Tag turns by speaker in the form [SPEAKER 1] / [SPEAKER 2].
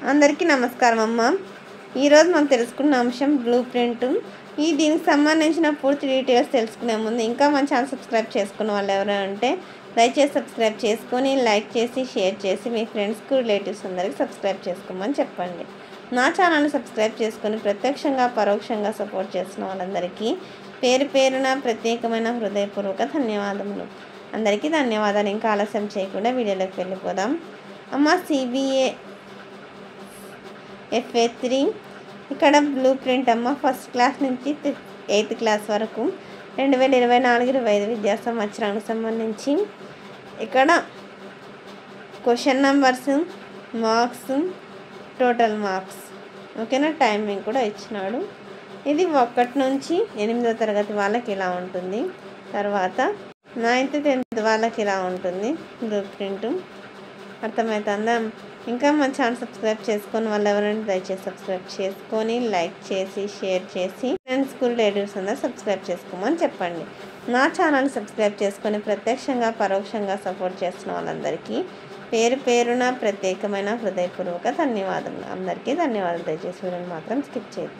[SPEAKER 1] అందరికీ నమస్కారం అమ్మ. ఈరోజు మనం తెలుసుకున్న అంశం బ్లూ ప్రింట్. దీనికి సంబంధించిన పూర్తి డీటెయిల్స్ తెలుసుకునే ముందు ఇంకా మన ఛానల్ సబ్స్క్రైబ్ చేసుకున్న వాళ్ళు ఎవరైనా ఉంటే దయచేసి సబ్స్క్రైబ్ చేసుకొని లైక్ చేసి షేర్ చేసి మీ ఫ్రెండ్స్కి రిలేటివ్స్ అందరికీ సబ్స్క్రైబ్ చేసుకోమని చెప్పండి. నా ఛానల్ని సబ్స్క్రైబ్ చేసుకొని ప్రత్యక్షంగా పరోక్షంగా సపోర్ట్ చేస్తున్న వాళ్ళందరికీ పేరు పేరున ప్రత్యేకమైన హృదయపూర్వక ధన్యవాదములు. అందరికీ ధన్యవాదాలు. ఇంకా ఆలస్యం చేయకుండా వీడియోలోకి వెళ్ళిపోదాం. అమ్మ, CBA FA3 ఇక్కడ బ్లూ ప్రింట్ అమ్మ. ఫస్ట్ క్లాస్ నుంచి 8th క్లాస్ వరకు 2024-25 విద్యా సంవత్సరానికి సంబంధించి ఇక్కడ question numbers, marks, total marks, ఓకేనా. టైమింగ్ కూడా ఇచ్చినాడు. ఇది 1 నుంచి 8వ తరగతి వాళ్ళకి ఇలా ఉంటుంది. తర్వాత 9th 10th వాళ్ళకి ఇలా ఉంటుంది బ్లూ ప్రింట్. అర్థమవుతుందా? ఇంకా మన ఛానల్ సబ్స్క్రైబ్ చేసుకొని వాళ్ళు ఎవరైనా దయచేసి సబ్స్క్రైబ్ చేసుకొని లైక్ చేసి షేర్ చేసి ఫ్రెండ్స్ రిలేటివ్స్ అందరూ సబ్స్క్రైబ్ చేసుకోమని చెప్పండి. నా ఛానల్ సబ్స్క్రైబ్ చేసుకొని ప్రత్యక్షంగా పరోక్షంగా సపోర్ట్ చేస్తున్న వాళ్ళందరికీ పేరు పేరున ప్రత్యేకమైన హృదయపూర్వక ధన్యవాదములు. అందరికీ ధన్యవాదాలు. దయచేసి వీడియోని మాత్రం స్కిప్ చేయదు.